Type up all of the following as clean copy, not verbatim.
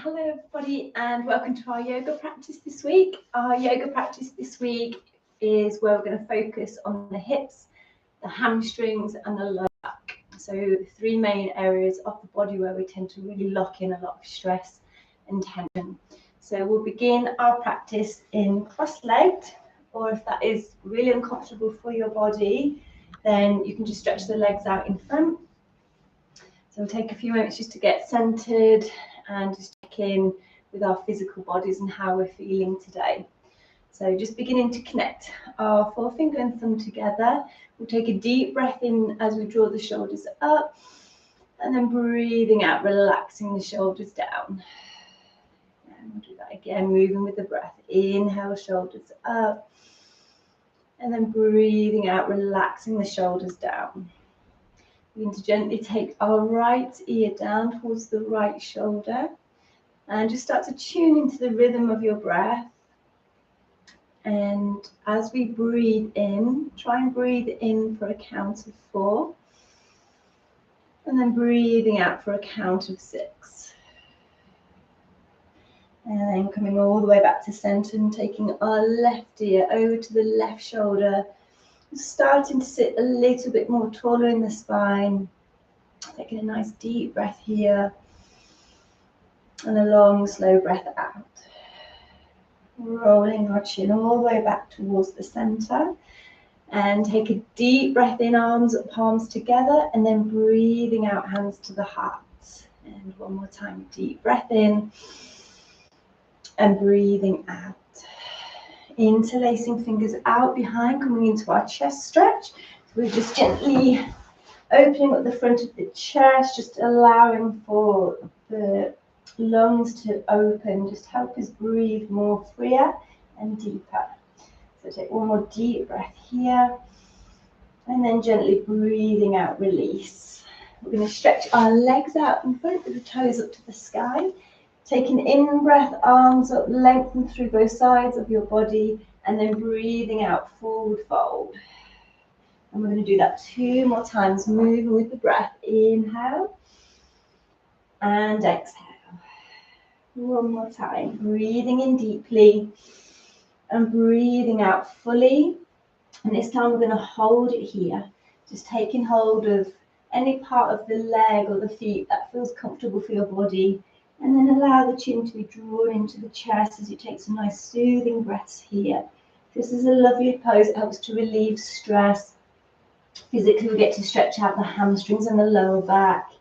Hello everybody and welcome to our yoga practice this week. Our yoga practice this week is where we're going to focus on the hips, the hamstrings and the lower back. So three main areas of the body where we tend to really lock in a lot of stress and tension. So we'll begin our practice in cross-legged, or if that is really uncomfortable for your body, then you can just stretch the legs out in front. So we'll take a few moments just to get centered and just check in with our physical bodies and how we're feeling today. So just beginning to connect our forefinger and thumb together. We'll take a deep breath in as we draw the shoulders up, and then breathing out, relaxing the shoulders down. And we'll do that again, moving with the breath. Inhale, shoulders up, and then breathing out, relaxing the shoulders down. We're going to gently take our right ear down towards the right shoulder and just start to tune into the rhythm of your breath. And as we breathe in, try and breathe in for a count of 4. And then breathing out for a count of 6. And then coming all the way back to center and taking our left ear over to the left shoulder. Starting to sit a little bit more taller in the spine. Taking a nice deep breath here. And a long, slow breath out. Rolling our chin all the way back towards the center. And take a deep breath in, arms up, palms together. And then breathing out, hands to the heart. And one more time, deep breath in. And breathing out. Interlacing fingers out behind, coming into our chest stretch. So we're just gently opening up the front of the chest, just allowing for the lungs to open, just help us breathe more freer and deeper. So take one more deep breath here, and then gently breathing out, release. We're going to stretch our legs out in front with the toes up to the sky. Take an in-breath, arms up, lengthen through both sides of your body, and then breathing out, forward fold. And we're going to do that 2 more times, moving with the breath. Inhale and exhale. One more time, breathing in deeply and breathing out fully. And this time we're going to hold it here, just taking hold of any part of the leg or the feet that feels comfortable for your body. And then allow the chin to be drawn into the chest as you take some nice soothing breaths here. This is a lovely pose. It helps to relieve stress. Physically, we get to stretch out the hamstrings and the lower back.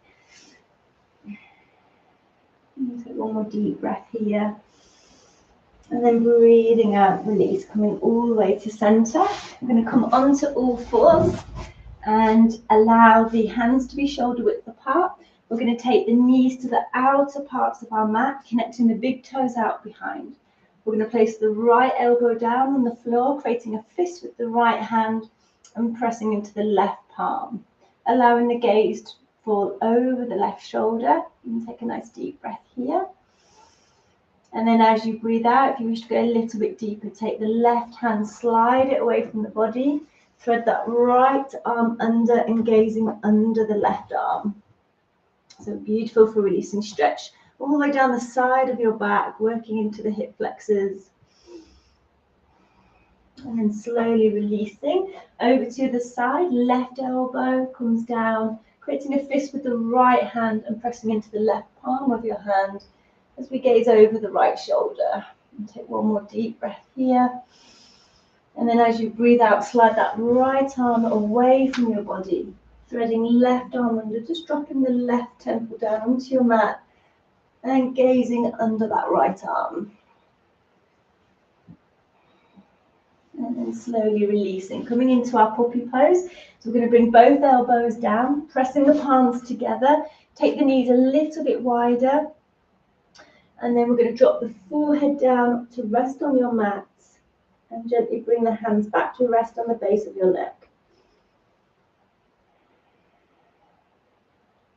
And take one more deep breath here. And then breathing out, release, coming all the way to center. I'm going to come onto all fours and allow the hands to be shoulder width apart. We're going to take the knees to the outer parts of our mat, connecting the big toes out behind. We're going to place the right elbow down on the floor, creating a fist with the right hand and pressing into the left palm, allowing the gaze to fall over the left shoulder. You can take a nice deep breath here. And then as you breathe out, if you wish to go a little bit deeper, take the left hand, slide it away from the body, thread that right arm under and gazing under the left arm. So beautiful for releasing stretch all the way down the side of your back, working into the hip flexors. And then slowly releasing over to the side, left elbow comes down, creating a fist with the right hand and pressing into the left palm of your hand as we gaze over the right shoulder. And take one more deep breath here. And then as you breathe out, slide that right arm away from your body. Threading left arm under, just dropping the left temple down onto your mat and gazing under that right arm. And then slowly releasing, coming into our puppy pose. So we're going to bring both elbows down, pressing the palms together, take the knees a little bit wider, and then we're going to drop the forehead down to rest on your mat and gently bring the hands back to rest on the base of your neck.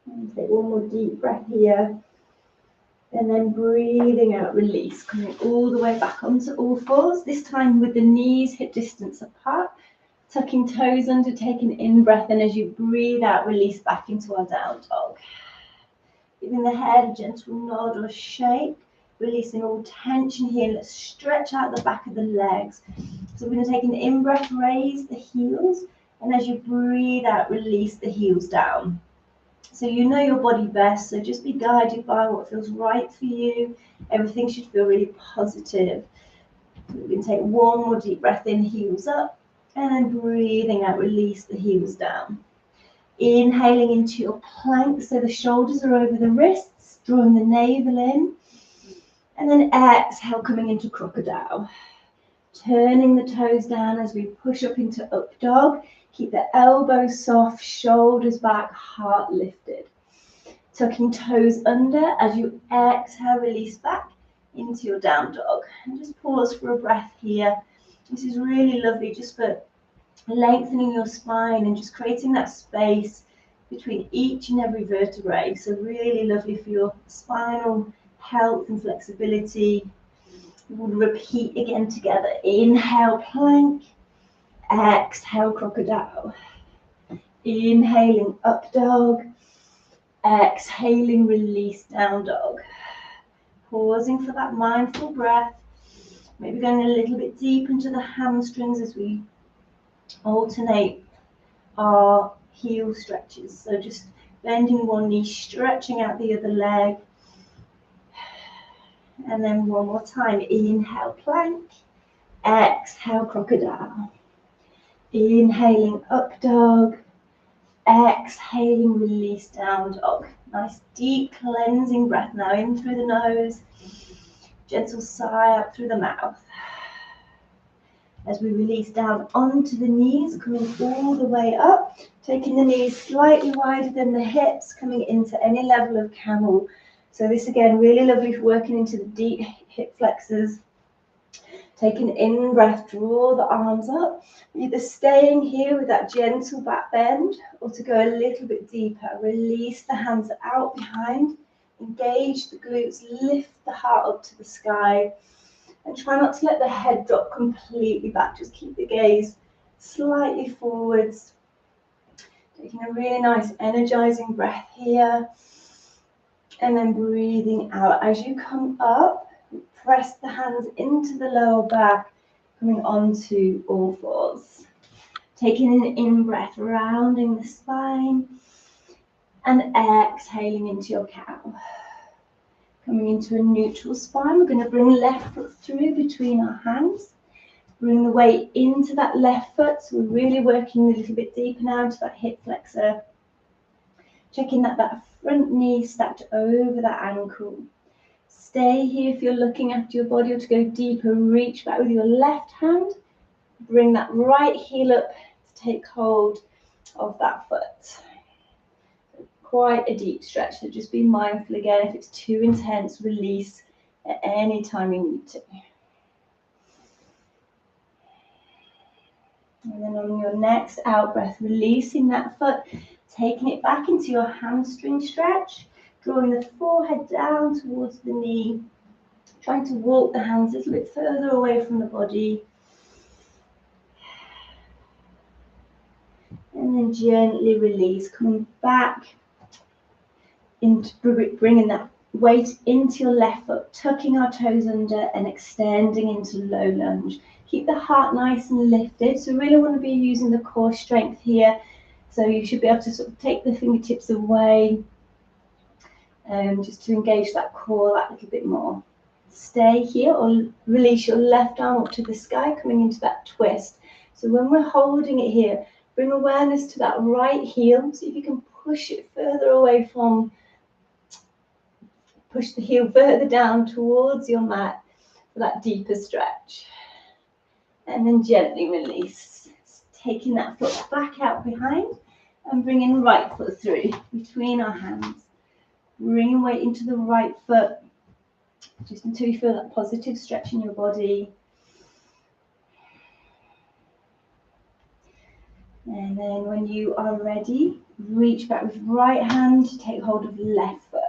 And take one more deep breath here. And then breathing out, release, coming all the way back onto all fours, this time with the knees hip distance apart, tucking toes under, taking in breath, and as you breathe out, release back into our down dog. Giving the head a gentle nod or shake, releasing all tension here. Let's stretch out the back of the legs. So we're going to take an in-breath, raise the heels, and as you breathe out, release the heels down. So you know your body best, so just be guided by what feels right for you. Everything should feel really positive. We can take one more deep breath in, heels up, and then breathing out, release the heels down. Inhaling into your plank, so the shoulders are over the wrists, drawing the navel in. And then exhale, coming into crocodile. Turning the toes down as we push up into up dog. Keep the elbows soft, shoulders back, heart lifted. Tucking toes under as you exhale, release back into your down dog. And just pause for a breath here. This is really lovely just for lengthening your spine and just creating that space between each and every vertebrae. So really lovely for your spinal health and flexibility. We'll repeat again together. Inhale, plank. Exhale, crocodile. Inhaling, up dog. Exhaling, release, down dog. Pausing for that mindful breath. Maybe going a little bit deep into the hamstrings as we alternate our heel stretches. So just bending one knee, stretching out the other leg. And then one more time. Inhale, plank. Exhale, crocodile. Inhaling, up dog. Exhaling, release, down dog. Nice deep cleansing breath now, in through the nose. Gentle sigh out through the mouth. As we release down onto the knees, coming all the way up, taking the knees slightly wider than the hips, coming into any level of camel. So this again, really lovely for working into the deep hip flexors. Take an in breath, draw the arms up, either staying here with that gentle back bend or to go a little bit deeper. Release the hands out behind, engage the glutes, lift the heart up to the sky, and try not to let the head drop completely back. Just keep the gaze slightly forwards. Taking a really nice energizing breath here, and then breathing out. As you come up, press the hands into the lower back, coming onto all fours. Taking an in-breath, rounding the spine, and exhaling into your cow. Coming into a neutral spine, we're going to bring left foot through between our hands. Bring the weight into that left foot, so we're really working a little bit deeper now into that hip flexor. Checking that front knee stacked over that ankle. Stay here if you're looking after your body, or to go deeper, reach back with your left hand. Bring that right heel up to take hold of that foot. Quite a deep stretch, so just be mindful again, if it's too intense, release at any time you need to. And then on your next out breath, releasing that foot, taking it back into your hamstring stretch. Drawing the forehead down towards the knee, trying to walk the hands a little bit further away from the body. And then gently release, coming back into bringing that weight into your left foot, tucking our toes under and extending into low lunge. Keep the heart nice and lifted. So really want to be using the core strength here. So you should be able to sort of take the fingertips away, just to engage that core that little bit more. Stay here or release your left arm up to the sky, coming into that twist. So when we're holding it here, bring awareness to that right heel. See if you can push it further away from, push the heel further down towards your mat for that deeper stretch. And then gently release. Taking that foot back out behind and bringing right foot through between our hands. Bring weight into the right foot, just until you feel that positive stretch in your body. And then when you are ready, reach back with right hand to take hold of left foot.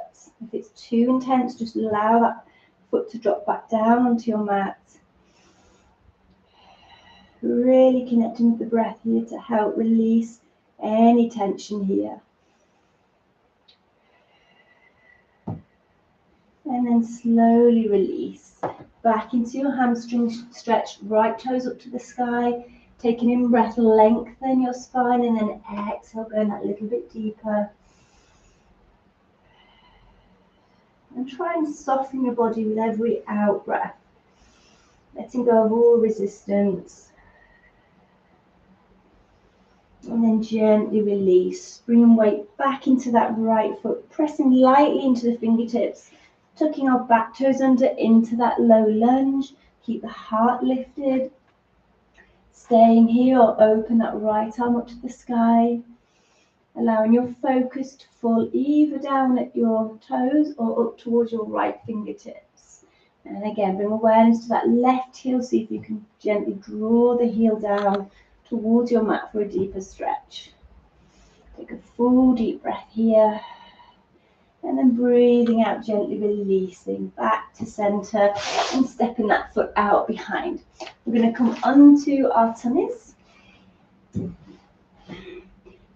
If it's too intense, just allow that foot to drop back down onto your mat. Really connecting with the breath here to help release any tension here. And then slowly release. Back into your hamstring stretch, right toes up to the sky. Take an in-breath, lengthen your spine, and then exhale, going that little bit deeper. And try and soften your body with every out-breath. Letting go of all resistance. And then gently release. Bring weight back into that right foot, pressing lightly into the fingertips. Tucking our back toes under into that low lunge. Keep the heart lifted. Staying here or open that right arm up to the sky. Allowing your focus to fall either down at your toes or up towards your right fingertips. And again, bring awareness to that left heel. See if you can gently draw the heel down towards your mat for a deeper stretch. Take a full deep breath here. And then breathing out, gently releasing back to center and stepping that foot out behind. We're going to come onto our tummies. And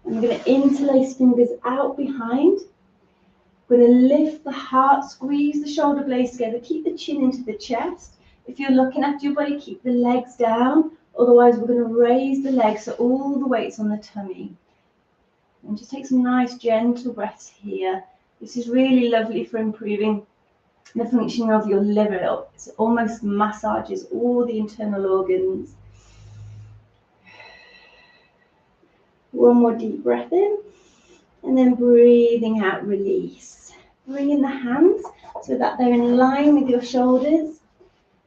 we're going to interlace fingers out behind. We're going to lift the heart, squeeze the shoulder blades together, keep the chin into the chest. If you're looking after your body, keep the legs down. Otherwise, we're going to raise the legs so all the weight's on the tummy. And just take some nice gentle breaths here. This is really lovely for improving the functioning of your liver. It almost massages all the internal organs. One more deep breath in, and then breathing out, release. Bring in the hands so that they're in line with your shoulders.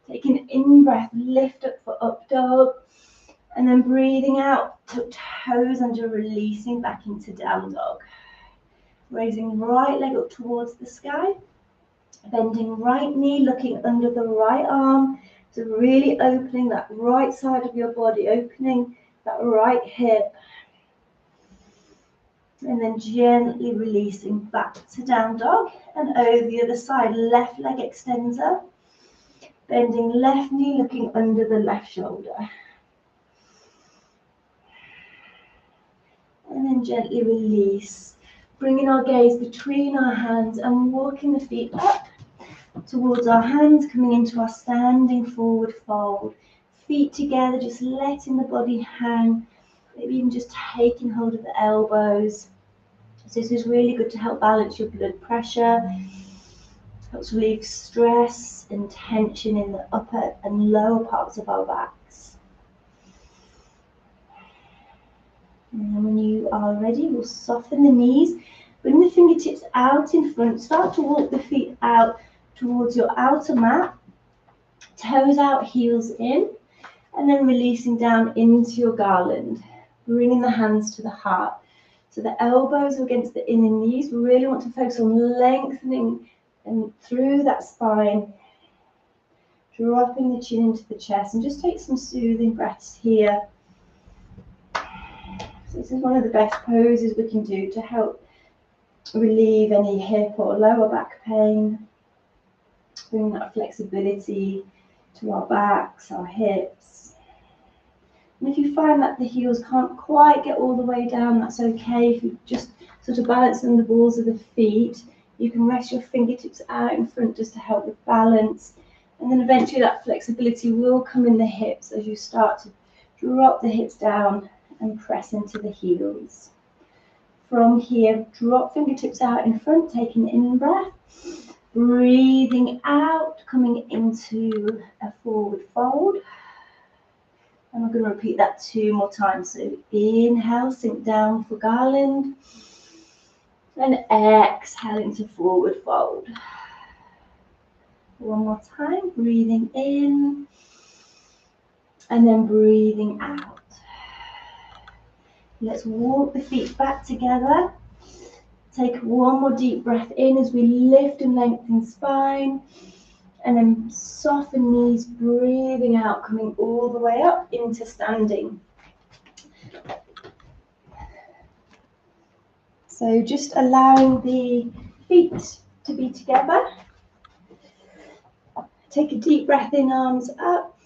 Take an in-breath, lift up for up dog, and then breathing out, tuck toes under, releasing back into down dog. Raising right leg up towards the sky, bending right knee, looking under the right arm. So really opening that right side of your body, opening that right hip. And then gently releasing back to down dog and over the other side. Left leg extends up, bending left knee, looking under the left shoulder. And then gently release. Bringing our gaze between our hands and walking the feet up towards our hands, coming into our standing forward fold. Feet together, just letting the body hang. Maybe even just taking hold of the elbows. So this is really good to help balance your blood pressure. Helps relieve stress and tension in the upper and lower parts of our backs. And when you are ready, we'll soften the knees. Bring the fingertips out in front. Start to walk the feet out towards your outer mat. Toes out, heels in. And then releasing down into your garland. Bringing the hands to the heart. So the elbows are against the inner knees. We really want to focus on lengthening and through that spine. Dropping the chin into the chest. And just take some soothing breaths here. So this is one of the best poses we can do to help relieve any hip or lower back pain. Bring that flexibility to our backs, our hips. And if you find that the heels can't quite get all the way down, that's okay. If you just sort of balance on the balls of the feet, you can rest your fingertips out in front just to help with balance. And then eventually that flexibility will come in the hips as you start to drop the hips down and press into the heels. From here, drop fingertips out in front, taking an in-breath. Breathing out, coming into a forward fold. And we're going to repeat that 2 more times. So inhale, sink down for garland. And exhale into forward fold. One more time, breathing in. And then breathing out. Let's walk the feet back together. Take one more deep breath in as we lift and lengthen spine. And then soften knees, breathing out, coming all the way up into standing. So just allowing the feet to be together. Take a deep breath in, arms up.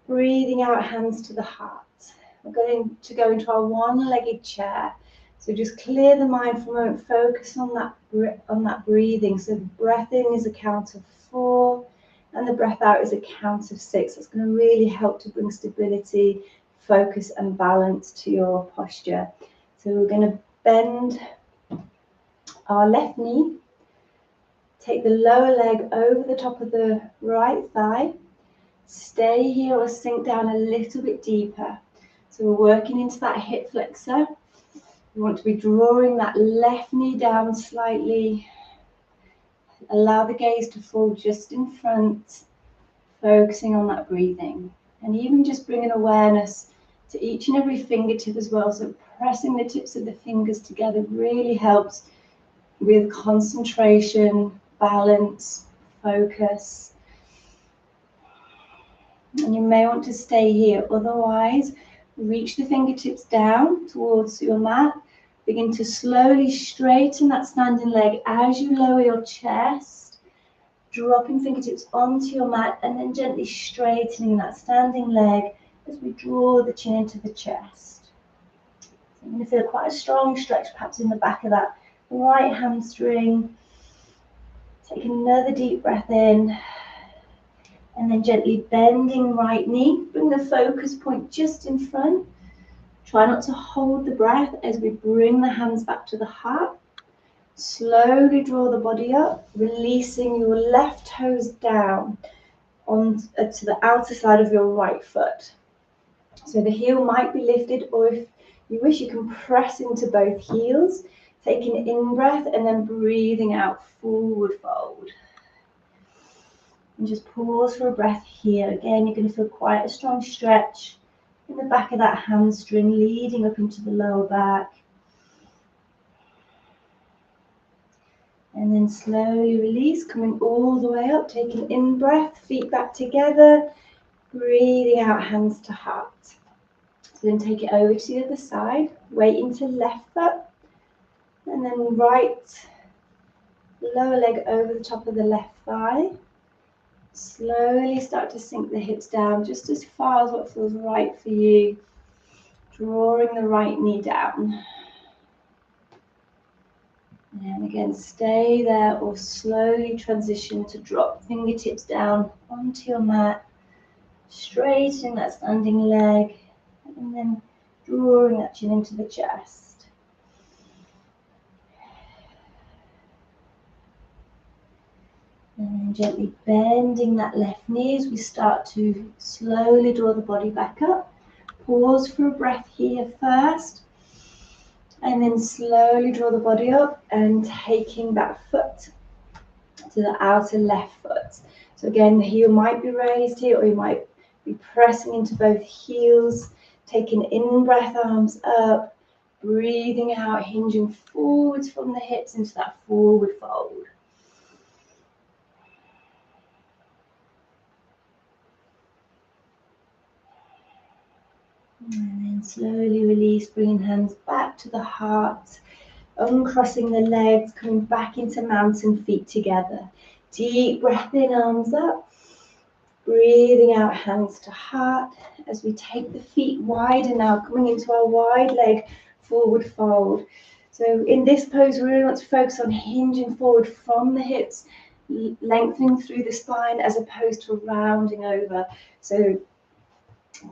Breathing out, hands to the heart. We're going to go into our one-legged chair. So just clear the mind for a moment, focus on that breathing. So the breath in is a count of 4, and the breath out is a count of 6. That's going to really help to bring stability, focus and balance to your posture. So we're going to bend our left knee, take the lower leg over the top of the right thigh, stay here or sink down a little bit deeper. So we're working into that hip flexor. We want to be drawing that left knee down slightly. Allow the gaze to fall just in front, focusing on that breathing. And even just bringing awareness to each and every fingertip as well. So pressing the tips of the fingers together really helps with concentration, balance, focus. And you may want to stay here. Otherwise, reach the fingertips down towards your mat. Begin to slowly straighten that standing leg as you lower your chest, dropping fingertips onto your mat and then gently straightening that standing leg as we draw the chin into the chest. So you're going to feel quite a strong stretch perhaps in the back of that right hamstring. Take another deep breath in and then gently bending right knee. Bring the focus point just in front. Try not to hold the breath as we bring the hands back to the heart. Slowly draw the body up, releasing your left toes down to the outer side of your right foot. So the heel might be lifted, or if you wish, you can press into both heels, taking an in-breath and then breathing out, forward fold. And just pause for a breath here. Again, you're going to feel quite a strong stretch in the back of that hamstring, leading up into the lower back. And then slowly release, coming all the way up, taking in breath, feet back together, breathing out, hands to heart. So then take it over to the other side, weight into left foot, and then right lower leg over the top of the left thigh. Slowly start to sink the hips down just as far as what feels right for you, drawing the right knee down. And again, stay there or slowly transition to drop fingertips down onto your mat, straightening that standing leg, and then drawing that chin into the chest. And then gently bending that left knee as we start to slowly draw the body back up. Pause for a breath here first. And then slowly draw the body up and taking that foot to the outer left foot. So again, the heel might be raised here, or you might be pressing into both heels, taking in-breath, arms up, breathing out, hinging forwards from the hips into that forward fold. And then slowly release, bringing hands back to the heart, uncrossing the legs, coming back into mountain, feet together. Deep breath in, arms up. Breathing out, hands to heart. As we take the feet wider now, coming into our wide leg forward fold. So in this pose, we really want to focus on hinging forward from the hips, lengthening through the spine as opposed to rounding over. So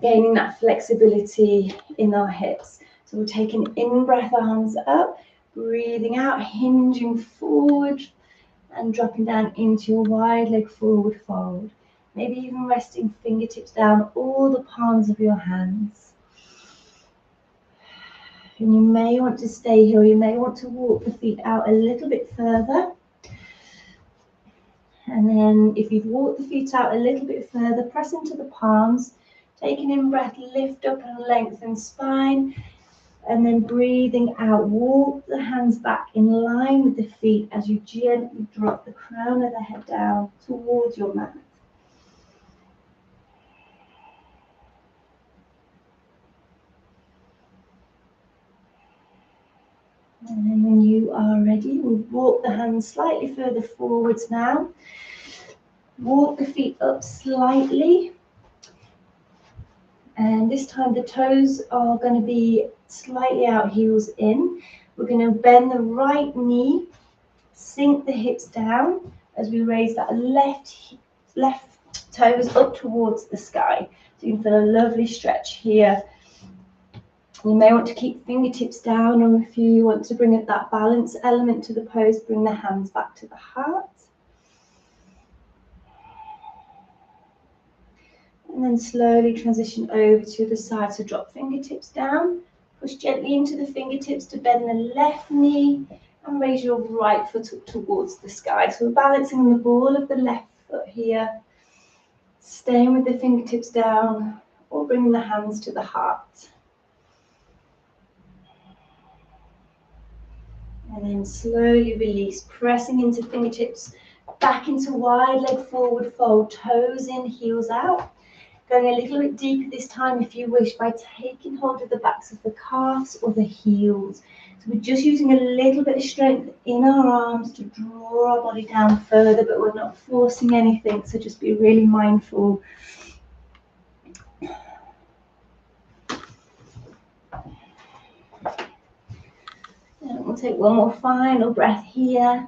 gaining that flexibility in our hips. So we'll take an in-breath, arms up, breathing out, hinging forward and dropping down into your wide leg forward fold. Maybe even resting fingertips down, all the palms of your hands. And you may want to stay here, or you may want to walk the feet out a little bit further. And then if you've walked the feet out a little bit further, press into the palms. Take an in-breath, lift up and lengthen spine. And then breathing out, walk the hands back in line with the feet as you gently drop the crown of the head down towards your mat. And then when you are ready, we'll walk the hands slightly further forwards now. Walk the feet up slightly. And this time the toes are going to be slightly out, heels in. We're going to bend the right knee, sink the hips down as we raise that left toes up towards the sky. So you can feel a lovely stretch here. You may want to keep fingertips down, or if you want to bring up that balance element to the pose, bring the hands back to the heart. And then slowly transition over to the side. So drop fingertips down, push gently into the fingertips to bend the left knee, and raise your right foot up towards the sky. So we're balancing on the ball of the left foot here, staying with the fingertips down, or bring the hands to the heart. And then slowly release, pressing into fingertips, back into wide leg forward fold, toes in, heels out. Going a little bit deeper this time if you wish by taking hold of the backs of the calves or the heels. So we're just using a little bit of strength in our arms to draw our body down further, but we're not forcing anything, so just be really mindful. And we'll take one more final breath here.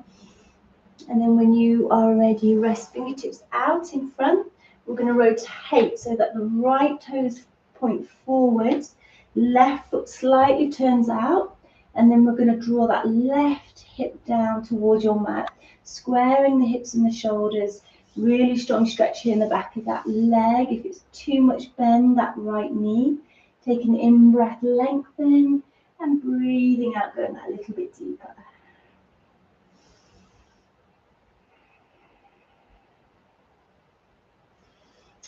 And then when you are ready, rest fingertips out in front. We're going to rotate so that the right toes point forwards, left foot slightly turns out, and then we're going to draw that left hip down towards your mat, squaring the hips and the shoulders. Really strong stretch here in the back of that leg. If it's too much, bend that right knee. Take an in-breath, lengthen, and breathing out, going that little bit deeper.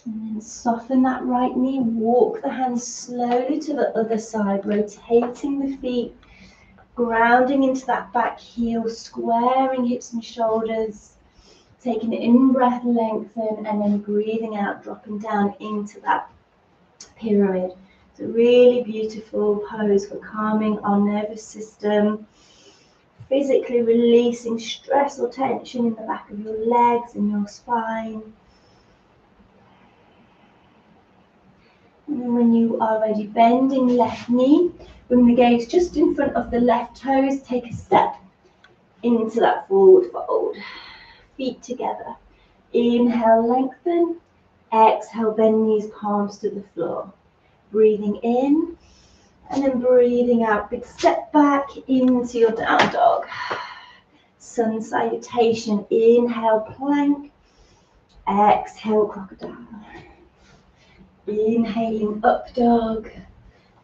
And then soften that right knee, walk the hands slowly to the other side, rotating the feet, grounding into that back heel, squaring hips and shoulders, taking an in-breath, lengthen, and then breathing out, dropping down into that pyramid. It's a really beautiful pose for calming our nervous system, physically releasing stress or tension in the back of your legs and your spine. And then when you are ready, bending left knee, bring the gaze just in front of the left toes, take a step into that forward fold. Feet together. Inhale, lengthen. Exhale, bend knees, palms to the floor. Breathing in, and then breathing out. Big step back into your down dog. Sun salutation. Inhale, plank. Exhale, crocodile. Inhaling up dog,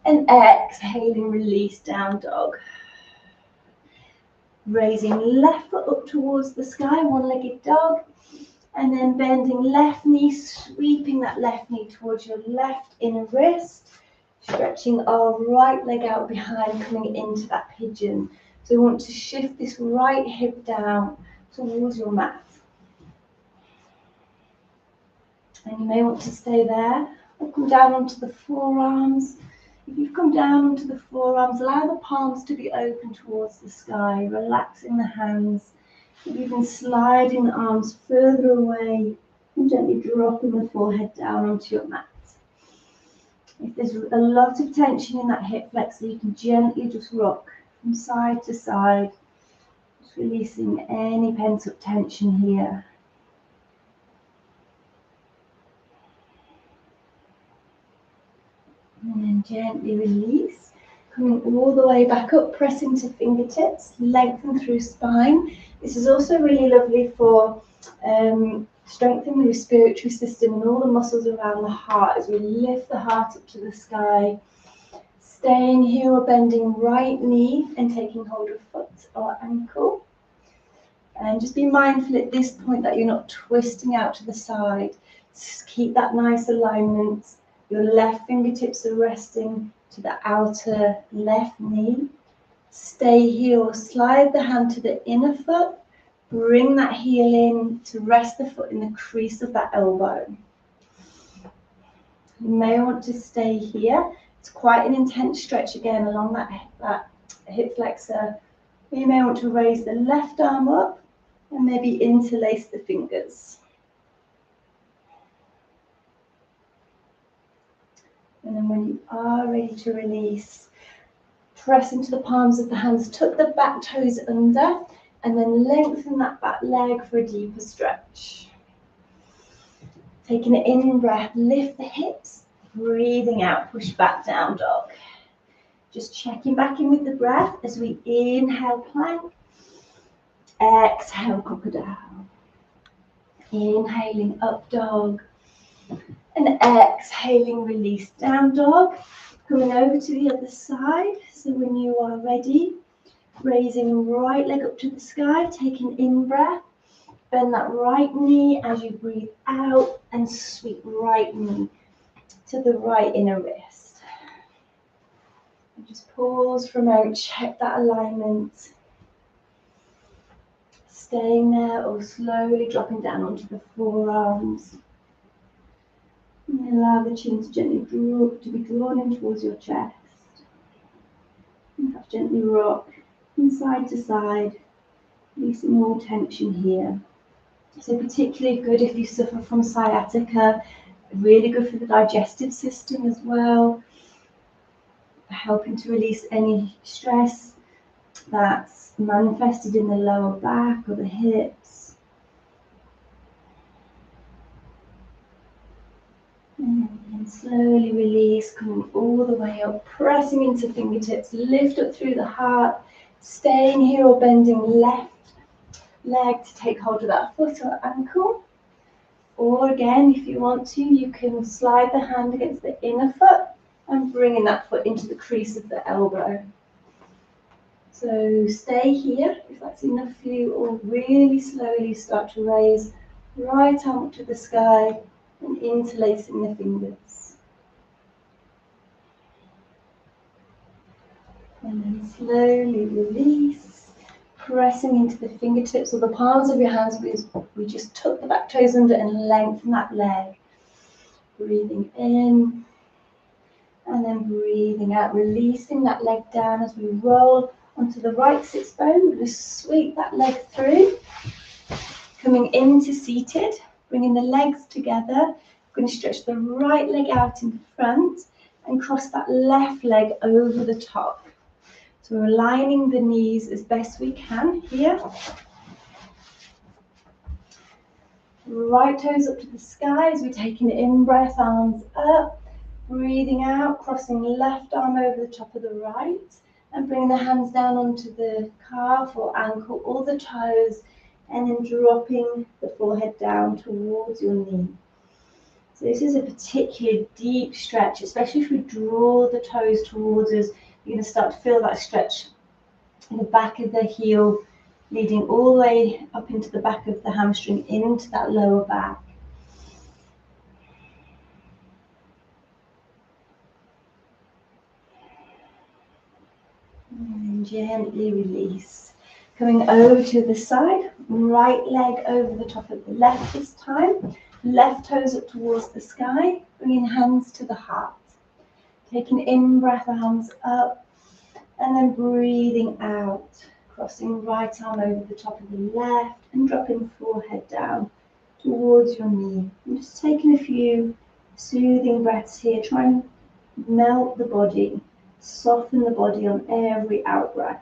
and exhaling release down dog. Raising left foot up towards the sky, one-legged dog, and then bending left knee, sweeping that left knee towards your left inner wrist, stretching our right leg out behind, coming into that pigeon. So we want to shift this right hip down towards your mat. And you may want to stay there or come down onto the forearms. If you've come down onto the forearms, allow the palms to be open towards the sky, relaxing the hands, even sliding the arms further away and gently dropping the forehead down onto your mat. If there's a lot of tension in that hip flexor, you can gently just rock from side to side, just releasing any pent-up tension here. And then gently release, coming all the way back up, pressing to fingertips, lengthen through spine. This is also really lovely for strengthening the respiratory system and all the muscles around the heart as we lift the heart up to the sky. Staying here or bending right knee and taking hold of foot or ankle. And just be mindful at this point that you're not twisting out to the side. Just keep that nice alignment. Your left fingertips are resting to the outer left knee. Stay here or slide the hand to the inner foot. Bring that heel in to rest the foot in the crease of that elbow. You may want to stay here. It's quite an intense stretch again along that hip flexor. You may want to raise the left arm up and maybe interlace the fingers. And then when you are ready to release, press into the palms of the hands, tuck the back toes under, and then lengthen that back leg for a deeper stretch. Taking an in breath, lift the hips, breathing out, push back down dog. Just checking back in with the breath as we inhale plank, exhale crocodile. Inhaling up dog, and exhaling release down dog. Coming over to the other side. So when you are ready, raising right leg up to the sky, taking in breath, bend that right knee as you breathe out and sweep right knee to the right inner wrist. And just pause for a moment, check that alignment. Staying there or slowly dropping down onto the forearms. And allow the chin to gently be drawn in towards your chest. And gently rock from side to side, releasing all tension here. So particularly good if you suffer from sciatica, really good for the digestive system as well, helping to release any stress that's manifested in the lower back or the hips. And slowly release, coming all the way up, pressing into fingertips, lift up through the heart, staying here or bending left leg to take hold of that foot or ankle. Or again, if you want to, you can slide the hand against the inner foot and bringing that foot into the crease of the elbow. So stay here if that's enough for you, or really slowly start to raise right arm up to the sky and interlacing the fingers. And then slowly release, pressing into the fingertips or the palms of your hands. We just tuck the back toes under and lengthen that leg. Breathing in and then breathing out, releasing that leg down as we roll onto the right sits bone. We're going to sweep that leg through, coming into seated, bringing the legs together. We're going to stretch the right leg out in front and cross that left leg over the top. So we're aligning the knees as best we can here. Right toes up to the sky as we take an in-breath, arms up. Breathing out, crossing left arm over the top of the right and bringing the hands down onto the calf or ankle or the toes, and then dropping the forehead down towards your knee. So this is a particularly deep stretch, especially if we draw the toes towards us. You're going to start to feel that stretch in the back of the heel, leading all the way up into the back of the hamstring, into that lower back. And gently release. Coming over to the side, right leg over the top of the left this time. Left toes up towards the sky, bringing hands to the heart. Taking in breath, arms up, and then breathing out. Crossing right arm over the top of the left and dropping forehead down towards your knee. And just taking a few soothing breaths here. Try and melt the body. Soften the body on every out breath.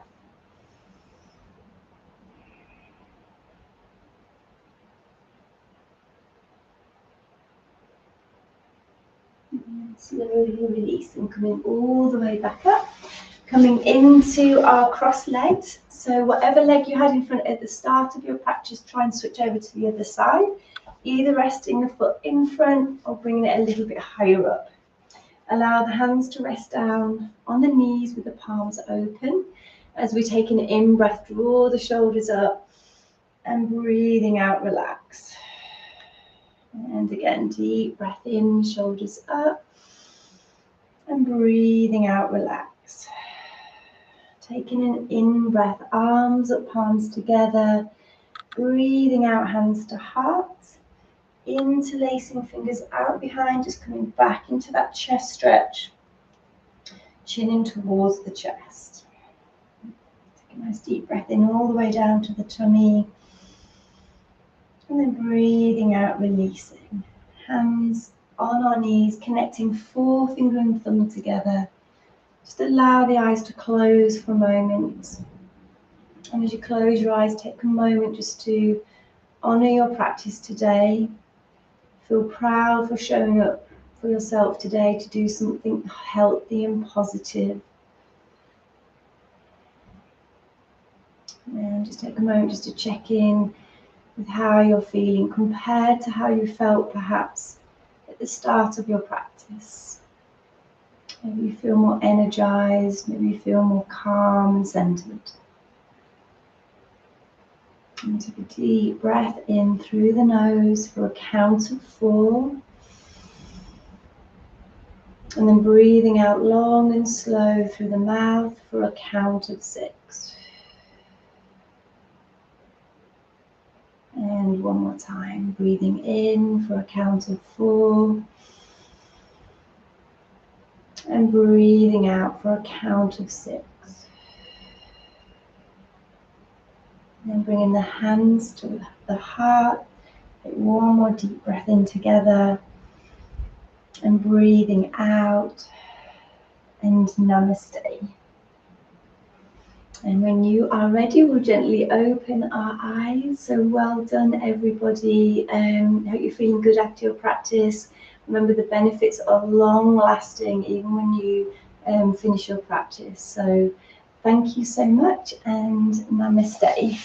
And slowly releasing, coming all the way back up. Coming into our cross legs. So whatever leg you had in front at the start of your practice, try and switch over to the other side. Either resting the foot in front or bringing it a little bit higher up. Allow the hands to rest down on the knees with the palms open. As we take an in-breath, draw the shoulders up and breathing out, relax. And again, deep breath in, shoulders up and breathing out, relax. Taking an in-breath, arms up, palms together, breathing out, hands to heart. Interlacing fingers out behind, just coming back into that chest stretch, chin in towards the chest. Take a nice deep breath in all the way down to the tummy, and then breathing out, releasing. Hands on our knees, connecting forefinger and thumb together. Just allow the eyes to close for a moment. And as you close your eyes, take a moment just to honor your practice today. Feel proud for showing up for yourself today to do something healthy and positive. And just take a moment just to check in with how you're feeling compared to how you felt perhaps at the start of your practice. Maybe you feel more energized, maybe you feel more calm and centered. And take a deep breath in through the nose for a count of 4. And then breathing out long and slow through the mouth for a count of 6. And one more time, breathing in for a count of 4. And breathing out for a count of 6. And then bringing the hands to the heart. Take one more deep breath in together. And breathing out. And Namaste. And when you are ready, we'll gently open our eyes. So well done, everybody. Hope you're feeling good after your practice. Remember, the benefits are long lasting, even when you finish your practice. So thank you so much, and Namaste.